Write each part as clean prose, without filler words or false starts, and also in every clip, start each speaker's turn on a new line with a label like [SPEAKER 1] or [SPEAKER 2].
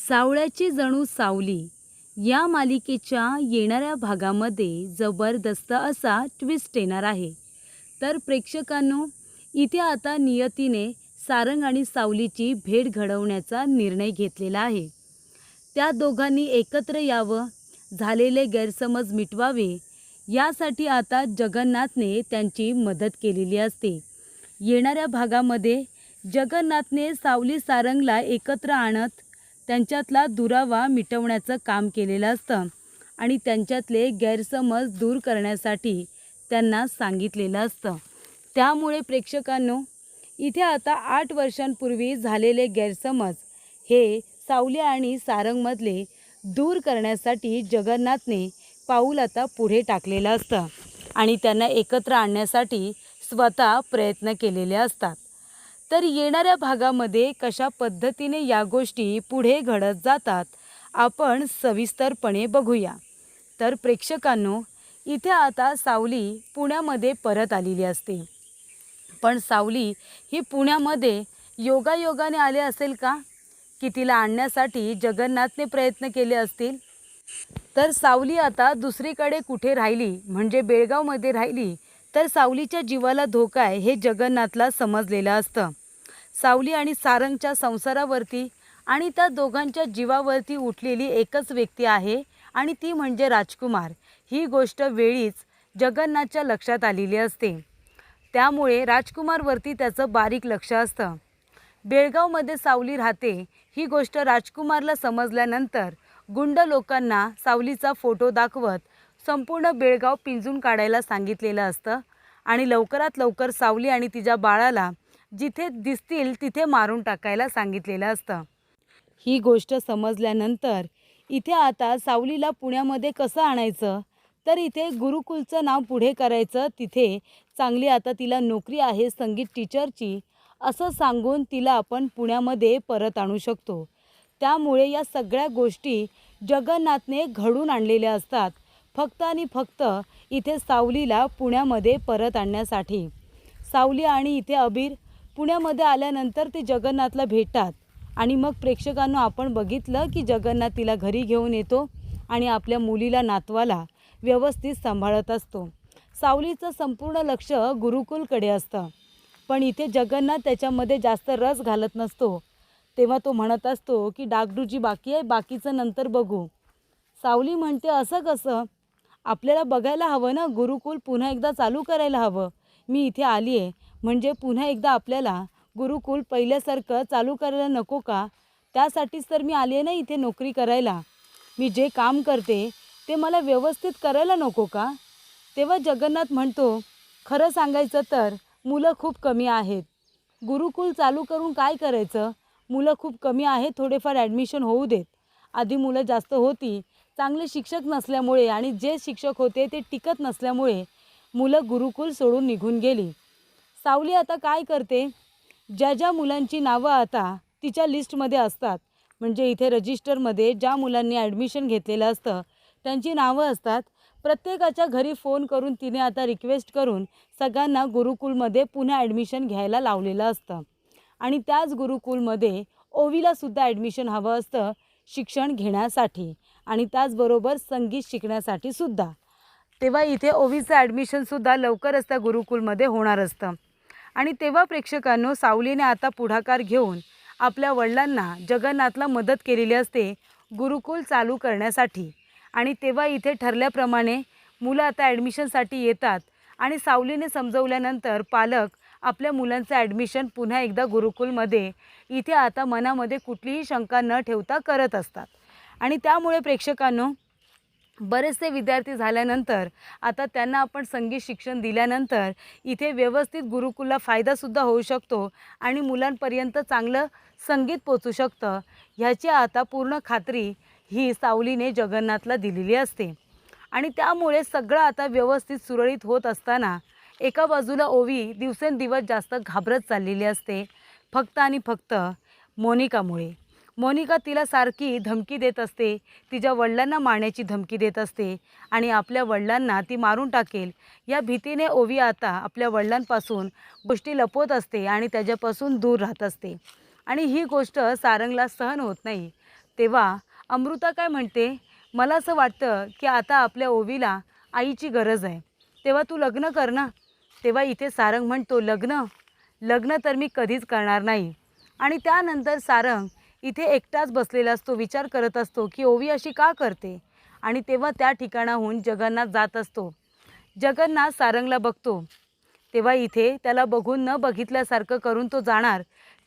[SPEAKER 1] सावळ्याची जणू सावली या मालिकेच्या येणाऱ्या भागामध्ये जबरदस्त असा ट्विस्ट येणार आहे. तर प्रेक्षकांनो, इथे आता नियतीने सारंग आणि सावलीची भेट घडवण्याचा निर्णय घेतलेला आहे. त्या दोघांनी एकत्र यावं, झालेले गैरसमज मिटवावे यासाठी आता जगन्नाथने त्यांची मदत केलेली असते. येणाऱ्या भागामध्ये जगन्नाथने सावली सारंगला एकत्र आणत त्यांच्यातला दुरावा मिटवण्याचं काम केलेलं असतं आणि त्यांच्यातले गैरसमज दूर करण्यासाठी त्यांना सांगितलेलं असतं. त्यामुळे प्रेक्षकांनो, इथे आता 8 वर्षांपूर्वी झालेले गैरसमज हे सावली आणि सारंगमधले दूर करण्यासाठी जगन्नाथने पाऊल आता पुढे टाकलेलं असतं आणि त्यांना एकत्र आणण्यासाठी स्वतः प्रयत्न केलेले असतात. तर येणाऱ्या भागामध्ये कशा पद्धतीने या गोष्टी पुढे घडत जातात आपण सविस्तरपणे बघूया. तर प्रेक्षकांनो, इथे आता सावली पुण्यामध्ये परत आलेली असते. पण सावली ही पुण्यामध्ये योगायोगाने आले असेल का, की तिला आणण्यासाठी जगन्नाथने प्रयत्न केले असतील? तर सावली आता दुसरीकडे कुठे राहिली, म्हणजे बेळगावमध्ये राहिली, तर सावलीच्या जीवाला धोका आहे हे जगन्नाथला समजलेलं असतं. सावली आणि सारंगच्या संसारावरती आणि त्या दोघांच्या जीवावरती उठलेली एकच व्यक्ती आहे आणि ती म्हणजे राजकुमार. ही गोष्ट वेळीच जगन्नाथच्या लक्षात आलेली असते. त्यामुळे राजकुमारवरती त्याचं बारीक लक्ष असतं. बेळगावमध्ये सावली राहते ही गोष्ट राजकुमारला समजल्यानंतर गुंड लोकांना सावलीचा फोटो दाखवत संपूर्ण बेळगाव पिंजून काढायला सांगितलेलं असतं आणि लवकरात लवकर सावली आणि तिच्या बाळाला जिथे दिसतील तिथे मारून टाकायला सांगितलेलं असतं. ही गोष्ट समजल्यानंतर इथे आता सावलीला पुण्यामध्ये कसं आणायचं, तर इथे गुरुकुलचं नाव पुढे करायचं, तिथे चांगली आता तिला नोकरी आहे संगीत टीचरची असं सांगून तिला आपण पुण्यामध्ये परत आणू शकतो. त्यामुळे या सगळ्या गोष्टी जगन्नाथने घडून आणलेल्या असतात, फक्त आणि फक्त इथे सावलीला पुण्यामध्ये परत आणण्यासाठी. सावली आणि इथे अबीर पुण्यामध्ये आल्यानंतर ते जगन्नाथला भेटतात आणि मग प्रेक्षकांनो, आपण बघितलं की जगन्नाथ तिला घरी घेऊन येतो आणि आपल्या मुलीला नातवाला व्यवस्थित सांभाळत असतो. सावलीचं संपूर्ण लक्ष गुरुकुलकडे असतं, पण इथे जगन्नाथ त्याच्यामध्ये जास्त रस घालत नसतो. तेव्हा तो म्हणत असतो की डागडुजी बाकी आहे, बाकीचं नंतर बघू. सावली म्हणते, असं कसं? आपल्याला बघायला हवं ना, गुरुकुल पुन्हा एकदा चालू करायला हवं. मी इथे आली आहे म्हणजे पुन्हा एकदा आपल्याला गुरुकुल पहिल्यासारखं चालू करायला नको का? त्यासाठीच तर मी आली आहे ना इथे नोकरी करायला. मी जे काम करते ते मला व्यवस्थित करायला नको का? तेव्हा जगन्नाथ म्हणतो, खरं सांगायचं तर मुलं खूप कमी आहेत. गुरुकुल चालू करून काय करायचं? मुलं खूप कमी आहेत, थोडेफार ॲडमिशन होऊ देत. आधी मुलं जास्त होती, चांगले शिक्षक नसल्यामुळे आणि जे शिक्षक होते ते टिकत नसल्यामुळे मुलं गुरुकुल सोडून निघून गेली. सावली आता काय करते, ज्या ज्या मुलांची नावं आता तिच्या लिस्टमध्ये असतात, म्हणजे इथे रजिस्टरमध्ये ज्या मुलांनी ॲडमिशन घेतलेलं असतं त्यांची नावं असतात, प्रत्येकाच्या घरी फोन करून तिने आता रिक्वेस्ट करून सगळ्यांना गुरुकुलमध्ये पुन्हा ॲडमिशन घ्यायला लावलेलं असतं. आणि त्याच गुरुकुलमध्ये ओवीलासुद्धा ॲडमिशन हवं असतं शिक्षण घेण्यासाठी आणि त्याचबरोबर संगीत शिकण्यासाठी सुद्धा. तेव्हा इथे ओवीचं ॲडमिशनसुद्धा लवकरच त्या गुरुकुलमध्ये होणार असतं. आणि तेव्हा प्रेक्षकांनो, सावलीने आता पुढाकार घेऊन आपल्या वडिलांना जगन्नाथला मदत केलेली असते गुरुकुल चालू करण्यासाठी. आणि तेव्हा इथे ठरल्याप्रमाणे मुलं आता ॲडमिशनसाठी येतात आणि सावलीने समजवल्यानंतर पालक आपल्या मुलांचं ॲडमिशन पुन्हा एकदा गुरुकुलमध्ये इथे आता मनामध्ये कुठलीही शंका न ठेवता करत असतात. आणि त्यामुळे प्रेक्षकांनो, बरेचसे विद्यार्थी झाल्यानंतर आता त्यांना आपण संगीत शिक्षण दिल्यानंतर इथे व्यवस्थित गुरुकुलला फायदासुद्धा होऊ शकतो आणि मुलांपर्यंत चांगलं संगीत पोचू शकतं, ह्याची आता पूर्ण खात्री ही सावलीने जगन्नाथला दिलेली असते. आणि त्यामुळे सगळं आता व्यवस्थित सुरळीत होत असताना एका बाजूला ओवी दिवसेंदिवस जास्त घाबरत चाललेली असते, फक्त आणि फक्त मोनिकामुळे. मोनिका तिला सारखी धमकी देत असते, तिच्या वडिलांना मारण्याची धमकी देत असते आणि आपल्या वडिलांना ती मारून टाकेल या भीतीने ओवी आता आपल्या वडिलांपासून गोष्टी लपवत असते आणि त्याच्यापासून दूर राहत असते. आणि ही गोष्ट सारंगला सहन होत नाही. तेव्हा अमृता काय म्हणते, मला असं वाटतं की आता आपल्या ओवीला आईची गरज आहे, तेव्हा तू लग्न कर ना. तेव्हा इथे सारंग म्हणतो, लग्न लग्न तर मी कधीच करणार नाही. आणि त्यानंतर सारंग इथे एकटाच बसलेला असतो, विचार करत असतो की ओवी अशी का करते. आणि तेव्हा त्या ठिकाणाहून जगन्नाथ जात असतो. जगन्नाथ सारंगला बघतो, तेव्हा इथे त्याला बघून न बघितल्यासारखं करून तो जाणार.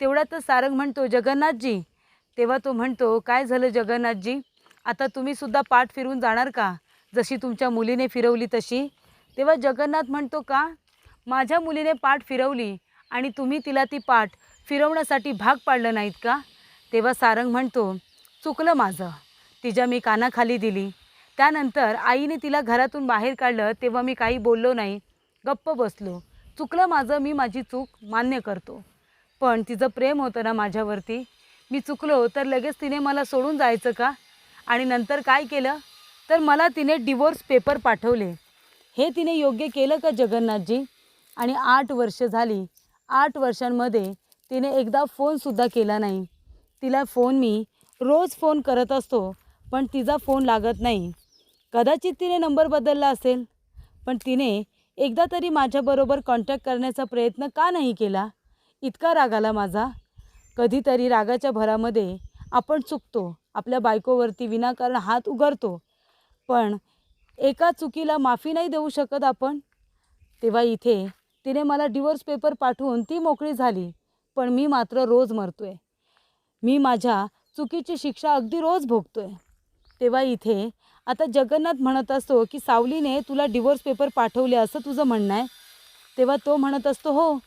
[SPEAKER 1] तेवढ्यातच सारंग म्हणतो, जगन्नाथजी. तेव्हा तो म्हणतो, काय झालं जगन्नाथजी, आता तुम्हीसुद्धा पाठ फिरून जाणार का, जशी तुमच्या मुलीने फिरवली तशी. तेव्हा जगन्नाथ म्हणतो, का माझ्या मुलीने पाठ फिरवली आणि तुम्ही तिला ती पाठ फिरवण्यासाठी भाग पाडलं नाहीत का. तेव्हा सारंग म्हणतो, चुकलं माझं, तिच्या मी कानाखाली दिली. त्यानंतर आईने तिला घरातून बाहेर काढलं तेव्हा मी काही बोललो नाही, गप्प बसलो. चुकलं माझं, मी माझी चूक मान्य करतो. पण तिचं प्रेम होतं ना माझ्यावरती, मी चुकलो तर लगेच तिने मला सोडून जायचं का. आणि नंतर काय केलं तर मला तिने डिवोर्स पेपर पाठवले. हे तिने योग्य केलं का जगन्नाथजी. आणि 8 वर्ष झाली, 8 वर्षांमध्ये तिने एकदा फोनसुद्धा केला नाही. तिला फोन मी रोज फोन करत असतो पण तिचा फोन लागत नाही. कदाचित तिने नंबर बदलला असेल, पण तिने एकदा तरी माझ्याबरोबर कॉन्टॅक्ट करण्याचा प्रयत्न का नाही केला. इतका राग आला माझा. कधीतरी रागाच्या भरामध्ये आपण चुकतो, आपल्या बायकोवरती विनाकारण हात उगारतो, पण एका चुकीला माफी नाही देऊ शकत आपण. तेव्हा इथे तिने मला डिवोर्स पेपर पाठवून ती मोकळी झाली, पण मी मात्र रोज मरतोय. मी माझ्या चुकीची शिक्षा अगदी रोज भोगतोय. तेव्हा इथे आता जगन्नाथ म्हणत असतो की सावलीने तुला डिवोर्स पेपर पाठवले असं तुझं म्हणणं आहे. तेव्हा तो म्हणत असतो, हो,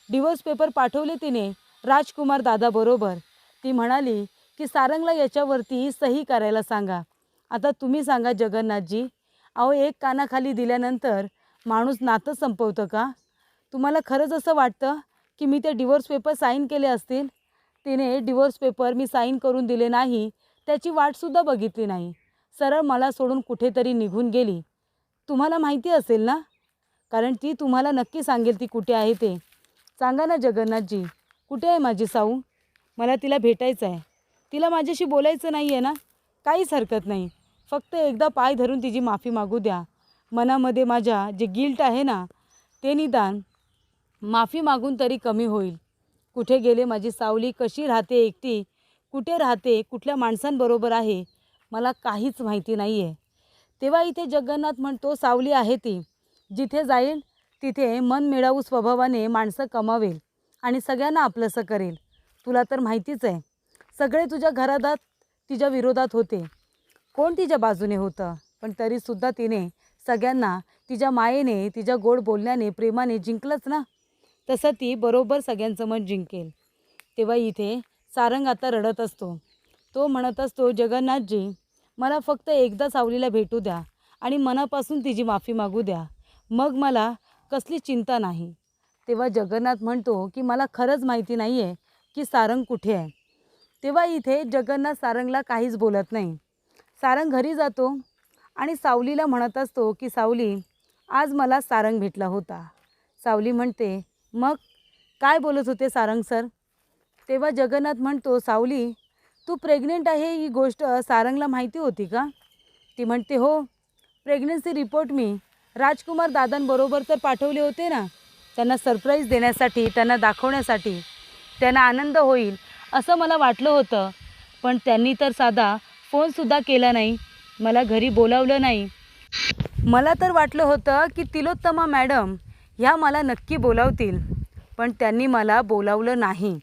[SPEAKER 1] डिवोर्स पेपर पाठवले तिने राजकुमार दादाबरोबर. ती म्हणाली की सारंगला याच्यावरती सही करायला सांगा. आता तुम्ही सांगा जगन्नाथजी, अहो एक कानाखाली दिल्यानंतर माणूस नातं संपवतं का. तुम्हाला खरंच असं वाटतं की मी ते डिवोर्स पेपर साईन केले असतील. तिने डिवोर्स पेपर मी साईन करून दिले नाही, त्याची वाटसुद्धा बघितली नाही, सरळ मला सोडून कुठेतरी निघून गेली. तुम्हाला माहिती असेल ना, कारण ती तुम्हाला नक्की सांगेल ती कुठे आहे ते. सांगा ना जगन्नाथजी, कुठे आहे माझी साऊ. मला तिला भेटायचं आहे. तिला माझ्याशी बोलायचं नाही आहे ना, काहीच हरकत नाही. फक्त एकदा पाय धरून तिची माफी मागू द्या. मनामध्ये माझ्या जे गिल्ट आहे ना, ते निदान माफी मागून तरी कमी होईल. कुठे गेले माझी सावली, कशी राहते एकटी, कुठे राहते, कुठल्या माणसांबरोबर आहे, मला काहीच माहिती नाही आहे. तेव्हा इथे जगन्नाथ म्हणतो, सावली आहे ती, जिथे जाईल तिथे मन मिळावू स्वभावाने माणसं कमावेल आणि सगळ्यांना आपलंसं करेल. तुला तर माहितीच आहे, सगळे तुझ्या घरात तिच्या विरोधात होते, कोण तिच्या बाजूने होतं, पण तरीसुद्धा तिने सगळ्यांना तिच्या मायेने, तिच्या गोड बोलण्याने, प्रेमाने जिंकलंच ना. तसं ती बरोबर सगळ्यांचं मन जिंकेल. तेव्हा इथे सारंग आता रडत असतो. तो म्हणत असतो, जगन्नाथजी, मला फक्त एकदा सावलीला भेटू द्या आणि मनापासून तिची माफी मागू द्या, मग मला कसली चिंता नाही. तेव्हा जगन्नाथ म्हणतो की मला खरंच माहिती नाही आहे की सारंग कुठे आहे. तेव्हा इथे जगन्नाथ सारंगला काहीच बोलत नाही. सारंग घरी जातो आणि सावलीला म्हणत असतो की सावली, आज मला सारंग भेटला होता. सावली म्हणते, मग काय बोलत होते सारंग सर. तेव्हा जगन्नाथ म्हणतो, सावली, तू प्रेग्नेंट आहे ही गोष्ट सारंगला माहिती होती का. ती म्हणते, हो, प्रेग्नन्सी रिपोर्ट मी राजकुमार दादांबरोबर तर पाठवले होते ना, त्यांना सरप्राईज देण्यासाठी, त्यांना दाखवण्यासाठी, त्यांना आनंद होईल असं मला वाटलं होतं, पण त्यांनी तर साधा फोनसुद्धा केला नाही, मला घरी बोलावलं नाही. मला तर वाटलं होतं की तिलोत्तमा मॅडम ह्या मला नक्की बोलावतील, पण त्यांनी मला बोलावलं नाही.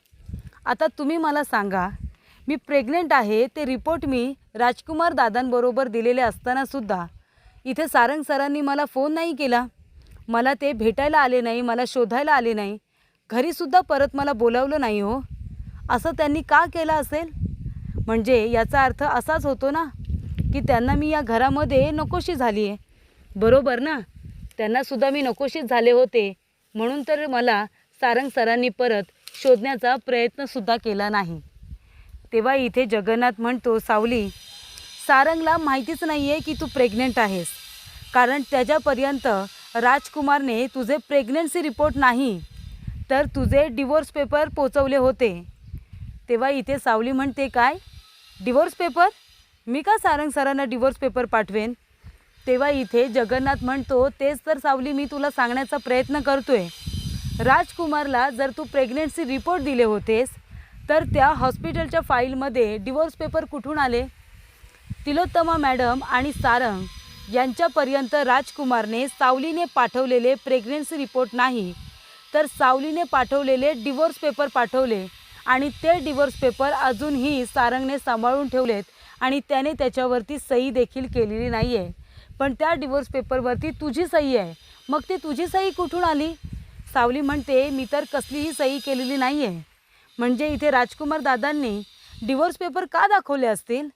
[SPEAKER 1] आता तुम्ही मला सांगा, मी प्रेग्नेंट आहे ते रिपोर्ट मी राजकुमार दादांबरोबर दिलेले असतानासुद्धा इथे सारंग सरांनी मला फोन नाही केला, मला ते भेटायला आले नाही, मला शोधायला आले नाही, घरीसुद्धा परत मला बोलावलं नाही. हो, असं त्यांनी का केलं असेल. म्हणजे याचा अर्थ असाच होतो ना की त्यांना मी या घरामध्ये नकोशी झाली आहे, बरोबर ना. त्यांनासुद्धा मी नकोशीच झाले होते, म्हणून तर मला सारंग सरांनी परत शोधण्याचा प्रयत्नसुद्धा केला नाही. तेव्हा इथे जगन्नाथ म्हणतो, सावली, सारंगला माहितीच नाही आहे की तू प्रेग्नेंट आहेस, कारण त्याच्यापर्यंत राजकुमारने तुझे प्रेग्नन्सी रिपोर्ट नाही तर तुझे डिवोर्स पेपर पोचवले होते. तेव्हा इथे सावली म्हणते, काय डिवोर्स पेपर? मी का सारंग सरांना डिवोर्स पेपर पाठवेन? तेव्हा इथे जगन्नाथ म्हणतो, तेच तर सावली मी तुला सांगण्याचा प्रयत्न करतोय. राजकुमारला जर तू प्रेग्नन्सी रिपोर्ट दिले होतेस तर त्या हॉस्पिटलच्या फाईलमध्ये डिवोर्स पेपर कुठून आले? तिलोत्तमा मॅडम आणि सारंग यांच्यापर्यंत राजकुमारने सावलीने पाठवलेले प्रेग्नन्सी रिपोर्ट नाही तर सावलीने पाठवलेले डिवोर्स पेपर पाठवले आणि ते डिवोर्स पेपर अजूनही सारंगने सांभाळून ठेवलेत आणि त्याने त्याच्यावरती सही देखील केलेली नाही आहे. पण त्या डिवोर्स पेपरवरती तुझी सही आहे. मग ती तुझी सही कुठून आली? सावली म्हणते, मी तर कसलीही सही केलेली नाही आहे. म्हणजे इथे राजकुमार दादांनी डिवोर्स पेपर का दाखवले असतील?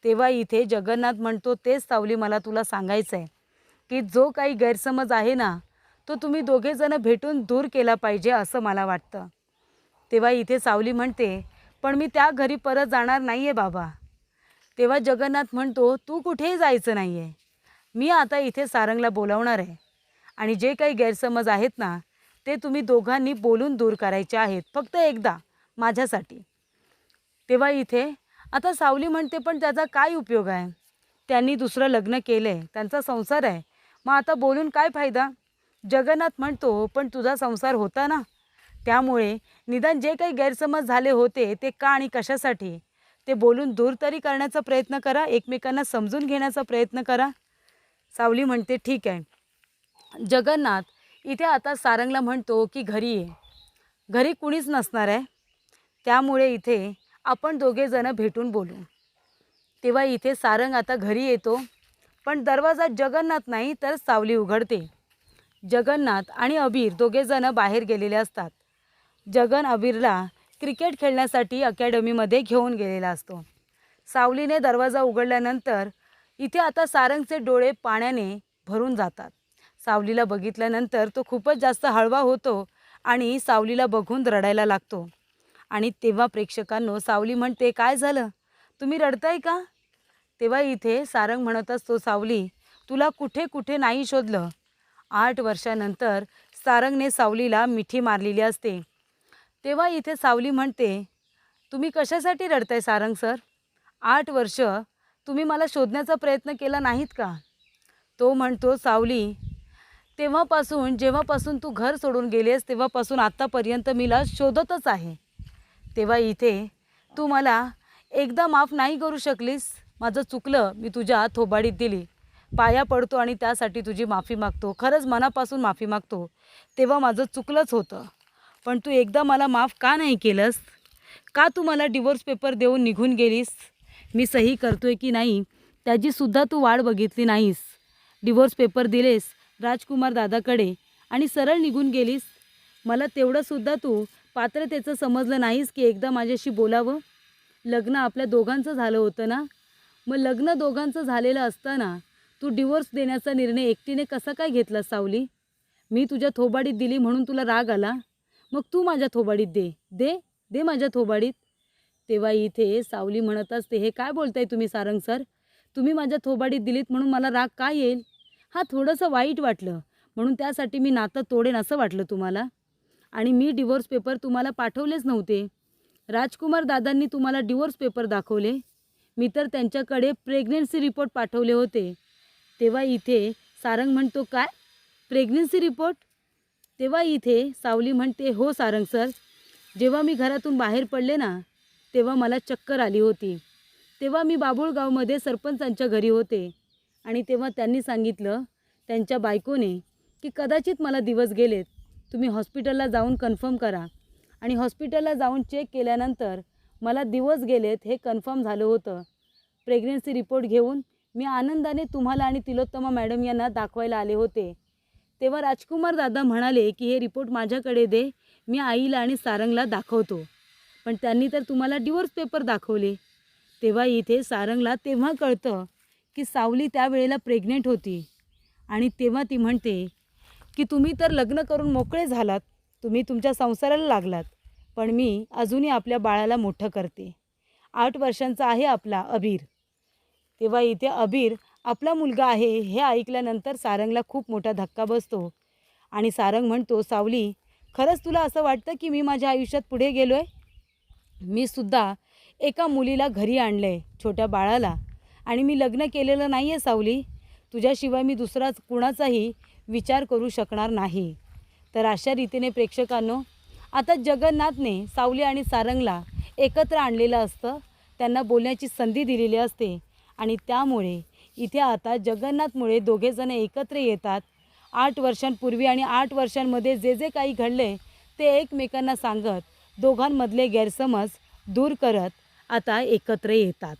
[SPEAKER 1] तेव्हा इथे जगन्नाथ म्हणतो, तेच सावली मला तुला सांगायचं आहे की जो काही गैरसमज आहे ना तो तुम्ही दोघेजणं भेटून दूर केला पाहिजे असं मला वाटतं. तेव्हा इथे सावली म्हणते, पण मी त्या घरी परत जाणार नाही आहे बाबा. तेव्हा जगन्नाथ म्हणतो, तू कुठेही जायचं नाही आहे. मी आता इथे सारंगला बोलावणार आहे आणि जे काही गैरसमज आहेत ना ते तुम्ही दोघांनी बोलून दूर करायचे आहेत, फक्त एकदा माझ्यासाठी. तेव्हा इथे आता सावली म्हणते, पण त्याचा काय उपयोग आहे? त्यांनी दुसरं लग्न केलं आहे, त्यांचा संसार आहे, मग आता बोलून काय फायदा? जगन्नाथ म्हणतो, पण तुझा संसार होता ना, त्यामुळे निदान जे काही गैरसमज झाले होते ते का आणि कशासाठी ते बोलून दूर तरी करण्याचा प्रयत्न करा, एकमेकांना समजून घेण्याचा प्रयत्न करा. सावली म्हणते, ठीक आहे. जगन्नाथ इथे आता सारंगला म्हणतो की घरी ये. घरी कुणीच नसणार आहे, त्यामुळे इथे आपण दोघेजणं भेटून बोलू. तेव्हा इथे सारंग आता घरी येतो, पण दरवाजा जगन्नाथ नाही तर सावली उघडते. जगन्नाथ आणि अबीर दोघेजणं बाहेर गेलेले असतात. जगन अबीरला क्रिकेट खेळण्यासाठी अकॅडमीमध्ये घेऊन गेलेला असतो. सावलीने दरवाजा उघडल्यानंतर इथे आता सारंगचे डोळे पाण्याने भरून जातात. सावलीला बघितल्यानंतर तो खूपच जास्त हळवा होतो आणि सावलीला बघून रडायला लागतो. आणि तेव्हा प्रेक्षकांनो सावली म्हणते, काय झालं, तुम्ही रडताय का? तेव्हा इथे सारंग म्हणत असतो, सावली तुला कुठे कुठे नाही शोधलं. 8 वर्षानंतर सारंगने सावलीला मिठी मारलेली असते. तेव्हा इथे सावली म्हणते, तुम्ही कशासाठी रडताय सारंग सर? 8 वर्ष तुम्ही मला शोधण्याचा प्रयत्न केला नाहीत का? तो म्हणतो, सावली जेव्हापासून तू घर सोडून गेलेस तेव्हापासून आत्तापर्यंत मीला शोधतच आहे. तेव्हा इथे तू मला एकदा माफ नाही करू शकलीस? माझं चुकलं, मी तुझ्या थोबाडीत दिली, पाया पडतो आणि त्यासाठी तुझी माफी मागतो, खरंच मनापासून माफी मागतो. तेव्हा माझं चुकलंच होतं, पण तू एकदा मला माफ का नाही केलंस? का तू मला डिवोर्स पेपर देऊन निघून गेलीस? मी सही करतोय की नाही त्याचीसुद्धा तू वाट बघितली नाहीस. डिवोर्स पेपर दिलेस राजकुमार दादाकडे आणि सरळ निघून गेलीस. मला तेवढंसुद्धा तू पात्रतेचं समजलं नाहीस की एकदा माझ्याशी बोलावं. लग्न आपल्या दोघांचं झालं होतं ना, मग लग्न दोघांचं झालेलं असताना तू डिवोर्स देण्याचा निर्णय एकटीने कसा काय घेतला सावली? मी तुझ्या थोबाडीत दिली म्हणून तुला राग आला? मग तू माझ्या थोबाडीत दे दे दे माझ्या थोबाडीत. तेव्हा इथे सावली म्हणत असते, हे काय बोलताय तुम्ही सारंग सर? तुम्ही माझ्या थोबाडीत दिलीत म्हणून मला राग का येईल? हा थोडंसं वाईट वाटलं म्हणून त्यासाठी मी नातं तोडेन असं वाटलं तुम्हाला? आणि मी डिवोर्स पेपर तुम्हाला पाठवलेच नव्हते. राजकुमार दादांनी तुम्हाला डिवोर्स पेपर दाखवले, मी तर त्यांच्याकडे प्रेग्नन्सी रिपोर्ट पाठवले होते. तेव्हा इथे सारंग म्हणतो, काय प्रेग्नन्सी रिपोर्ट? तेव्हा इथे सावली म्हणते, हो सारंग सर, जेव्हा मी घरातून बाहेर पडले ना तेव्हा मला चक्कर आली होती. तेव्हा मी बाबुळगावमध्ये सरपंचांच्या घरी होते आणि तेव्हा त्यांनी सांगितलं त्यांच्या बायकोने की कदाचित मला दिवस गेलेत, तुम्ही हॉस्पिटलला जाऊन कन्फर्म करा. आणि हॉस्पिटलला जाऊन चेक केल्यानंतर मला दिवस गेलेत हे कन्फर्म झालं होतं. प्रेग्नन्सी रिपोर्ट घेऊन मी आनंदाने तुम्हाला आणि तिलोत्तमा मॅडम यांना दाखवायला आले होते. तेव्हा राजकुमार दादा म्हणाले की हे रिपोर्ट माझ्याकडे दे, मी आईला आणि सारंगला दाखवतो. पण त्यांनी तर तुम्हाला डिवोर्स पेपर दाखवले. तेव्हा इथे सारंगला तेव्हा कळतं की सावली त्यावेळेला प्रेग्नेंट होती आणि तेव्हा ती म्हणते की तुम्ही तर लग्न करून मोकळे झालात, तुम्ही तुमच्या संसाराला लागलात, पण मी अजूनही आपल्या बाळाला मोठं करते. 8 वर्षांचा आहे आपला अबीर. तेव्हा इथे अबीर आपला मुलगा आहे हे ऐकल्यानंतर सारंगला खूप मोठा धक्का बसतो आणि सारंग म्हणतो, सावली खरंच तुला असं वाटतं की मी माझ्या आयुष्यात पुढे गेलो आहे? मी सुद्धा एका मुलीला घरी आणलं आहे, छोट्या बाळाला, आणि मी लग्न केलेलं नाही आहे सावली. तुझ्याशिवाय मी दुसराच कुणाचाही विचार करू शकणार नाही. तर अशा रीतीने प्रेक्षकांनो, आता जगन्नाथने सावली आणि सारंगला एकत्र आणलेलं असतं, त्यांना बोलण्याची संधी दिलेली असते आणि त्यामुळे इथे आता जगन्नाथमुळे दोघेजण एकत्र येतात. 8 वर्षांपूर्वी आणि 8 वर्षांमध्ये जे जे काही घडले ते एकमेकांना सांगत दोघांमधले गैरसमज दूर करत आता एकत्र येतात.